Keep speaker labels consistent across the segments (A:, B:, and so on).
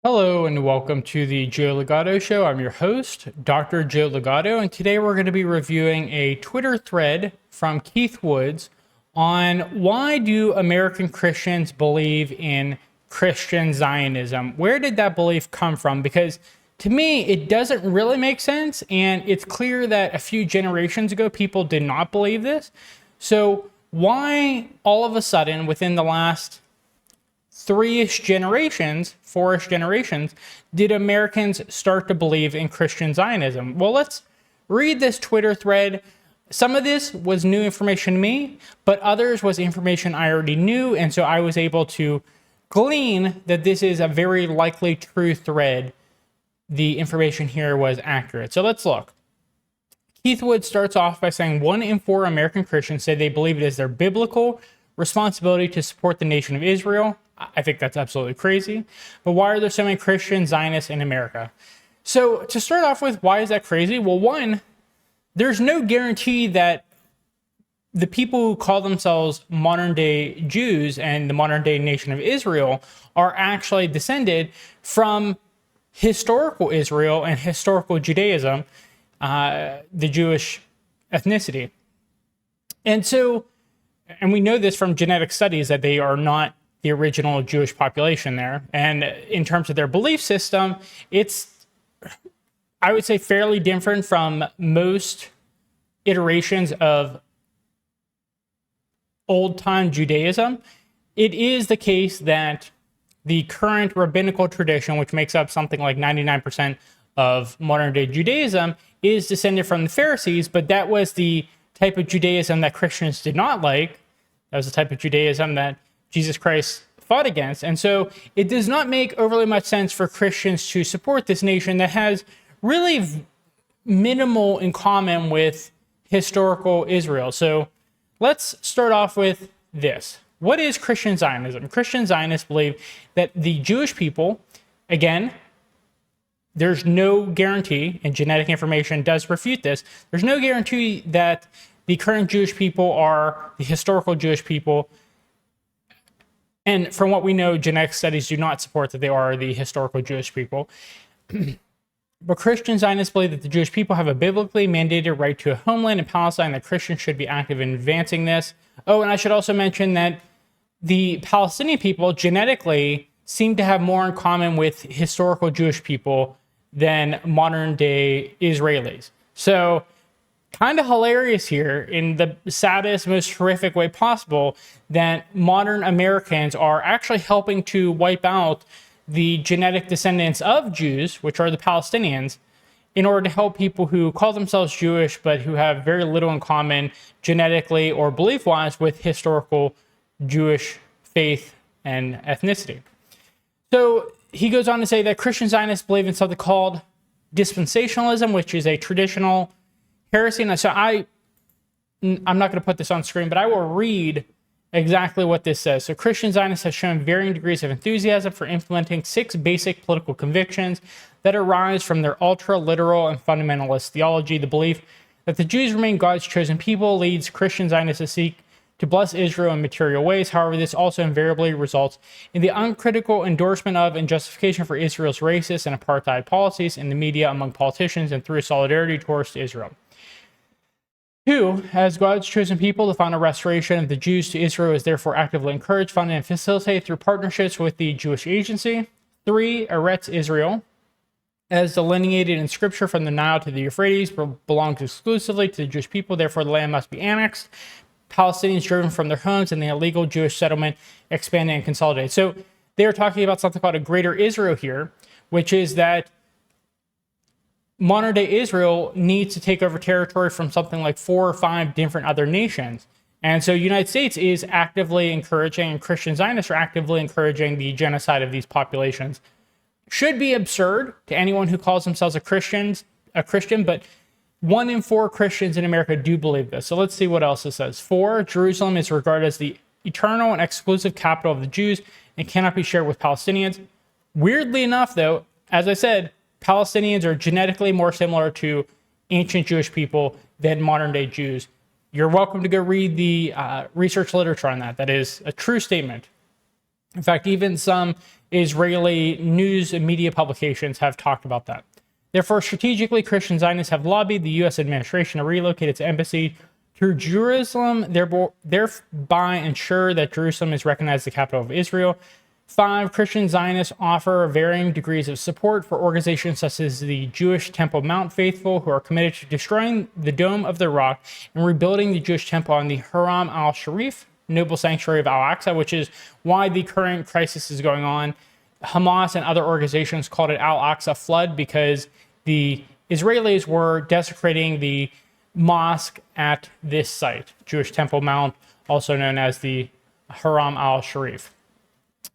A: Hello and welcome to the Joe Ligato Show. I'm your host, Dr. Joe Ligato, and today we're going to be reviewing a Twitter thread from Keith Woods on why do American Christians believe in Christian Zionism? Where did that belief come from? Because to me, it doesn't really make sense, and it's clear that a few generations ago, people did not believe this. So why all of a sudden, within the last four-ish generations, did Americans start to believe in Christian Zionism? Well, let's read this Twitter thread. Some of this was new information to me, but others was information I already knew, and so I was able to glean that this is a very likely true thread. The information here was accurate. So let's look. Keith Wood starts off by saying 1 in 4 American Christians say they believe it is their biblical responsibility to support the nation of Israel. I think that's absolutely crazy. But why are there so many Christian Zionists in America? So to start off with, why is that crazy? Well, one, there's no guarantee that the people who call themselves modern day Jews and the modern day nation of Israel are actually descended from historical Israel and historical Judaism, the Jewish ethnicity. And we know this from genetic studies that they are not the original Jewish population there. And in terms of their belief system, it's, I would say, fairly different from most iterations of old-time Judaism. It is the case that the current rabbinical tradition, which makes up something like 99% of modern-day Judaism, is descended from the Pharisees, but that was the type of Judaism that Christians did not like. That was the type of Judaism that Jesus Christ fought against. And so it does not make overly much sense for Christians to support this nation that has really minimal in common with historical Israel. So let's start off with this. What is Christian Zionism? Christian Zionists believe that the Jewish people, again, there's no guarantee, and genetic information does refute this, there's no guarantee that the current Jewish people are the historical Jewish people. And from what we know, genetic studies do not support that they are the historical Jewish people. But Christian Zionists believe that the Jewish people have a biblically mandated right to a homeland in Palestine, that Christians should be active in advancing this. Oh, and I should also mention that the Palestinian people genetically seem to have more in common with historical Jewish people than modern day Israelis. So kind of hilarious here, in the saddest, most horrific way possible, that modern Americans are actually helping to wipe out the genetic descendants of Jews, which are the Palestinians, in order to help people who call themselves Jewish but who have very little in common genetically or belief-wise with historical Jewish faith and ethnicity. So he goes on to say that Christian Zionists believe in something called dispensationalism, which is a traditional heresy. And so I'm not going to put this on screen, but I will read exactly what this says. So Christian Zionists have shown varying degrees of enthusiasm for implementing 6 basic political convictions that arise from their ultra-literal and fundamentalist theology. The belief that the Jews remain God's chosen people leads Christian Zionists to seek to bless Israel in material ways. However, this also invariably results in the uncritical endorsement of and justification for Israel's racist and apartheid policies in the media, among politicians, and through solidarity towards Israel. 2, as God's chosen people, the final restoration of the Jews to Israel is therefore actively encouraged, funded, and facilitated through partnerships with the Jewish Agency. 3, Eretz Israel, as delineated in Scripture from the Nile to the Euphrates, belongs exclusively to the Jewish people. Therefore, the land must be annexed. Palestinians driven from their homes and the illegal Jewish settlement expanded and consolidated. So they're talking about something called a greater Israel here, which is that modern day Israel needs to take over territory from something like 4 or 5 different other nations. And so the United States is actively encouraging, and Christian Zionists are actively encouraging, the genocide of these populations. Should be absurd to anyone who calls themselves a Christian, but 1 in 4 Christians in America do believe this. So let's see what else it says. 4, Jerusalem is regarded as the eternal and exclusive capital of the Jews and cannot be shared with Palestinians. Weirdly enough, though, as I said, Palestinians are genetically more similar to ancient Jewish people than modern day Jews. You're welcome to go read the research literature on that. That is a true statement. In fact, even some Israeli news and media publications have talked about that. Therefore, strategically, Christian Zionists have lobbied the U.S. administration to relocate its embassy to Jerusalem, thereby ensure that Jerusalem is recognized as the capital of Israel. 5. Christian Zionists offer varying degrees of support for organizations such as the Jewish Temple Mount Faithful, who are committed to destroying the Dome of the Rock and rebuilding the Jewish temple on the Haram al-Sharif, noble sanctuary of Al-Aqsa, which is why the current crisis is going on. Hamas and other organizations called it Al-Aqsa flood because the Israelis were desecrating the mosque at this site, Jewish Temple Mount, also known as the Haram al-Sharif.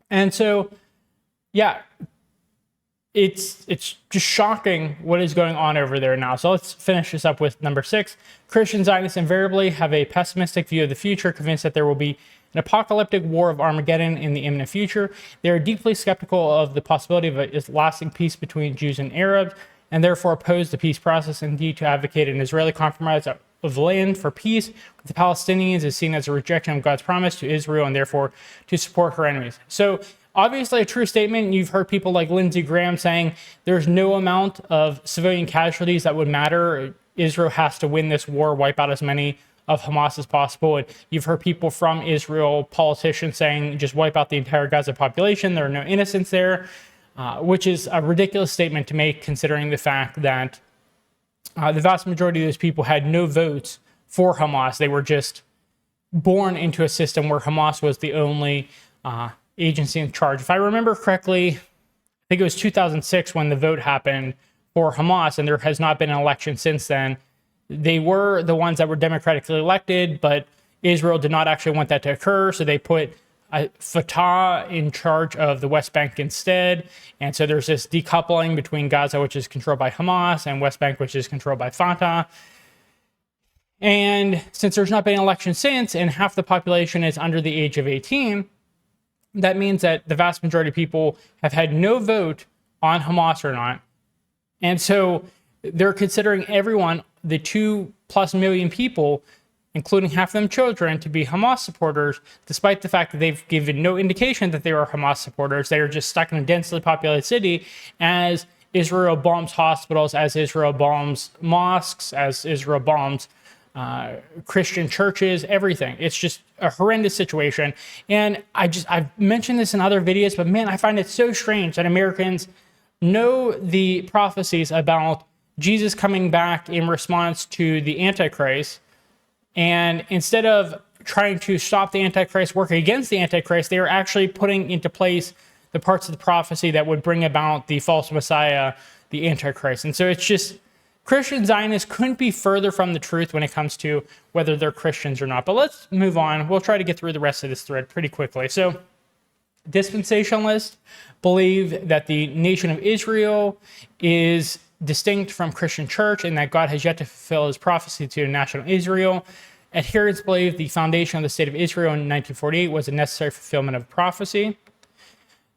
A: And so, yeah, it's just shocking what is going on over there now. So let's finish this up with number 6. Christian Zionists invariably have a pessimistic view of the future, convinced that there will be an apocalyptic war of Armageddon in the imminent future. They are deeply skeptical of the possibility of a lasting peace between Jews and Arabs, and therefore oppose the peace process. Indeed, to advocate an Israeli compromise of land for peace with the Palestinians is seen as a rejection of God's promise to Israel, and therefore to support her enemies. So obviously a true statement. You've heard people like Lindsey Graham saying there's no amount of civilian casualties that would matter. Israel has to win this war, wipe out as many of Hamas as possible. And you've heard people from Israel, politicians, saying just wipe out the entire Gaza population. There are no innocents there. Which is a ridiculous statement to make, considering the fact that the vast majority of those people had no votes for Hamas. They were just born into a system where Hamas was the only agency in charge. If I remember correctly, I think it was 2006 when the vote happened for Hamas, and there has not been an election since then. They were the ones that were democratically elected, but Israel did not actually want that to occur, so they put Fatah in charge of the West Bank instead. And so there's this decoupling between Gaza, which is controlled by Hamas, and West Bank, which is controlled by Fatah. And since there's not been an election since, and half the population is under the age of 18, that means that the vast majority of people have had no vote on Hamas or not. And so they're considering everyone, the 2+ million people, including half of them children, to be Hamas supporters, despite the fact that they've given no indication that they are Hamas supporters. They are just stuck in a densely populated city as Israel bombs hospitals, as Israel bombs mosques, as Israel bombs Christian churches, everything. It's just a horrendous situation. And I've mentioned this in other videos, but man, I find it so strange that Americans know the prophecies about Jesus coming back in response to the Antichrist, and instead of trying to stop the Antichrist, working against the Antichrist, they are actually putting into place the parts of the prophecy that would bring about the false Messiah, the Antichrist. And so it's just, Christian Zionists couldn't be further from the truth when it comes to whether they're Christians or not. But let's move on. We'll try to get through the rest of this thread pretty quickly. So dispensationalists believe that the nation of Israel is distinct from Christian church and that God has yet to fulfill his prophecy to national Israel. Adherents believe the foundation of the state of Israel in 1948 was a necessary fulfillment of prophecy.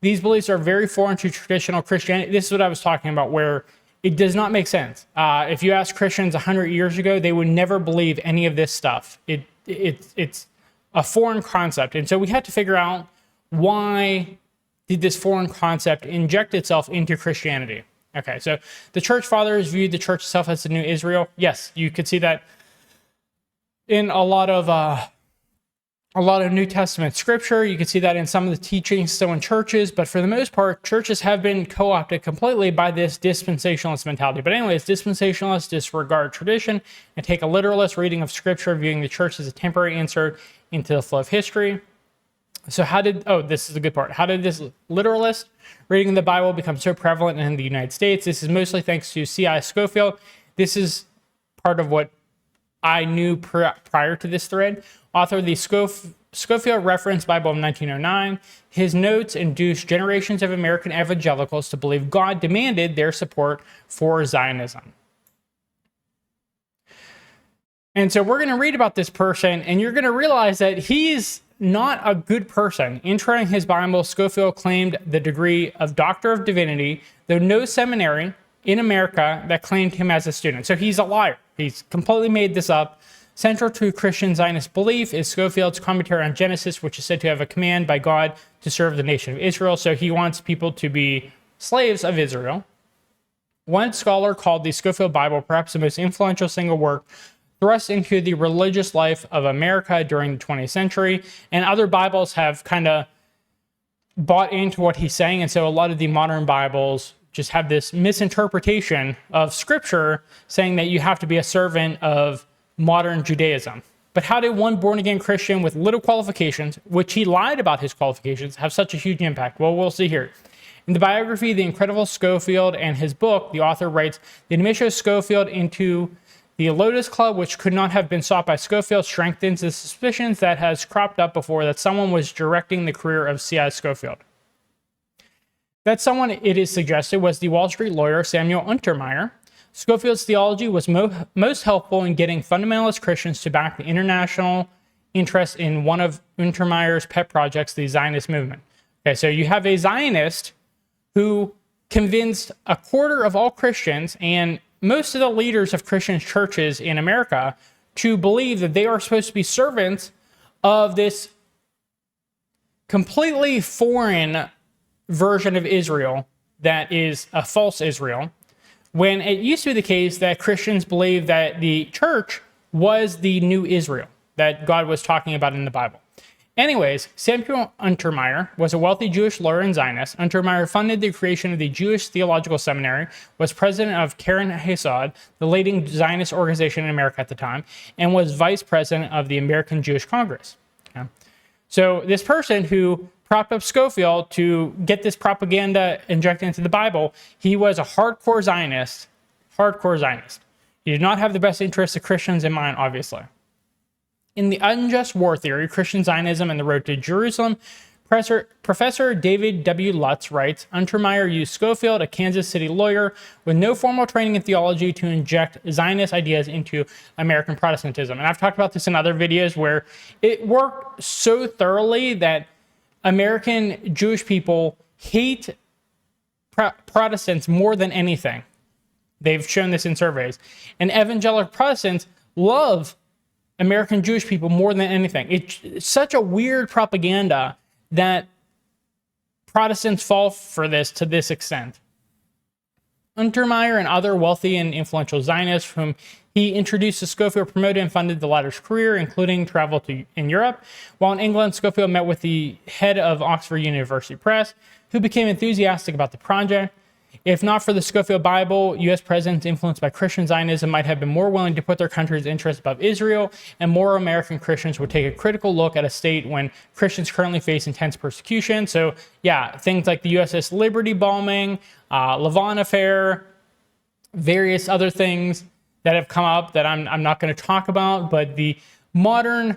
A: These beliefs are very foreign to traditional Christianity. This is what I was talking about, where it does not make sense. If you ask Christians 100 years ago, they would never believe any of this stuff. It's a foreign concept. And so we had to figure out, why did this foreign concept inject itself into Christianity? Okay, so the church fathers viewed the church itself as the new Israel. Yes, you could see that in a lot of New Testament scripture. You can see that in some of the teachings still in churches, but for the most part, churches have been co-opted completely by this dispensationalist mentality. But anyways, dispensationalists disregard tradition and take a literalist reading of scripture, viewing the church as a temporary insert into the flow of history. So this is the good part. How did this literalist reading the Bible become so prevalent in the United States? This is mostly thanks to C.I. Scofield. This is part of what I knew prior to this thread. Author of the Scofield Reference Bible of 1909. His notes induced generations of American evangelicals to believe God demanded their support for Zionism. And so we're going to read about this person, and you're going to realize that he's not a good person. In turning his Bible, Scofield claimed the degree of Doctor of Divinity, though no seminary in America that claimed him as a student. So he's a liar. He's completely made this up. Central to Christian Zionist belief is Scofield's commentary on Genesis, which is said to have a command by God to serve the nation of Israel. So he wants people to be slaves of Israel. One scholar called the Scofield Bible perhaps the most influential single work thrust into the religious life of America during the 20th century. And other Bibles have kind of bought into what he's saying. And so a lot of the modern Bibles just have this misinterpretation of Scripture saying that you have to be a servant of modern Judaism. But how did one born-again Christian with little qualifications, which he lied about his qualifications, have such a huge impact? Well, we'll see here. In the biography, The Incredible Scofield, and his book, the author writes, the admission of Scofield into the Lotus Club, which could not have been sought by Scofield, strengthens the suspicions that has cropped up before that someone was directing the career of C.I. Scofield. That someone, it is suggested, was the Wall Street lawyer Samuel Untermeyer. Scofield's theology was most helpful in getting fundamentalist Christians to back the international interest in one of Untermeyer's pet projects, the Zionist movement. Okay, so you have a Zionist who convinced a quarter of all Christians and most of the leaders of Christian churches in America to believe that they are supposed to be servants of this completely foreign version of Israel that is a false Israel, when it used to be the case that Christians believed that the church was the new Israel that God was talking about in the Bible. Anyways, Samuel Untermeyer was a wealthy Jewish lawyer and Zionist. Untermeyer funded the creation of the Jewish Theological Seminary, was president of Karen Hasad, the leading Zionist organization in America at the time, and was vice president of the American Jewish Congress. Okay. So this person who propped up Scofield to get this propaganda injected into the Bible, he was a hardcore Zionist. He did not have the best interests of Christians in mind, obviously. In The Unjust War Theory, Christian Zionism and the Road to Jerusalem, Professor David W. Lutz writes, Untermeyer used Scofield, a Kansas City lawyer with no formal training in theology, to inject Zionist ideas into American Protestantism. And I've talked about this in other videos where it worked so thoroughly that American Jewish people hate Protestants more than anything. They've shown this in surveys. And evangelical Protestants love American Jewish people more than anything. It's such a weird propaganda that Protestants fall for this to this extent. Untermeyer and other wealthy and influential Zionists whom he introduced to Scofield promoted and funded the latter's career, including travel in Europe. While in England, Scofield met with the head of Oxford University Press, who became enthusiastic about the project. If not for the Scofield Bible, U.S. presidents influenced by Christian Zionism might have been more willing to put their country's interests above Israel, and more American Christians would take a critical look at a state when Christians currently face intense persecution. So yeah, things like the USS Liberty bombing, Lavon affair, various other things that have come up that I'm not going to talk about, but the modern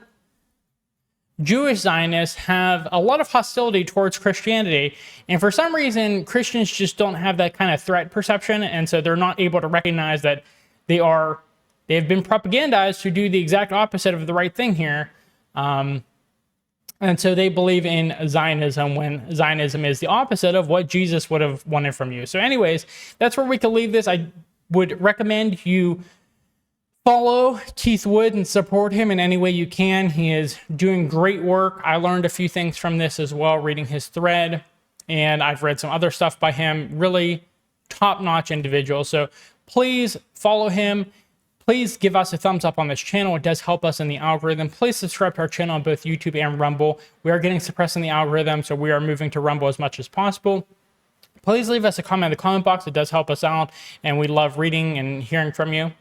A: Jewish Zionists have a lot of hostility towards Christianity, and for some reason, Christians just don't have that kind of threat perception, and so they're not able to recognize that they've been propagandized to do the exact opposite of the right thing here, and so they believe in Zionism when Zionism is the opposite of what Jesus would have wanted from you. So anyways, that's where we can leave this. I would recommend you follow Keith Wood and support him in any way you can. He is doing great work. I learned a few things from this as well, reading his thread, and I've read some other stuff by him. Really top-notch individual. So please follow him. Please give us a thumbs up on this channel. It does help us in the algorithm. Please subscribe to our channel on both YouTube and Rumble. We are getting suppressed in the algorithm, so we are moving to Rumble as much as possible. Please leave us a comment in the comment box. It does help us out, and we love reading and hearing from you.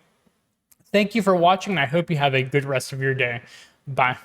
A: Thank you for watching, and I hope you have a good rest of your day. Bye.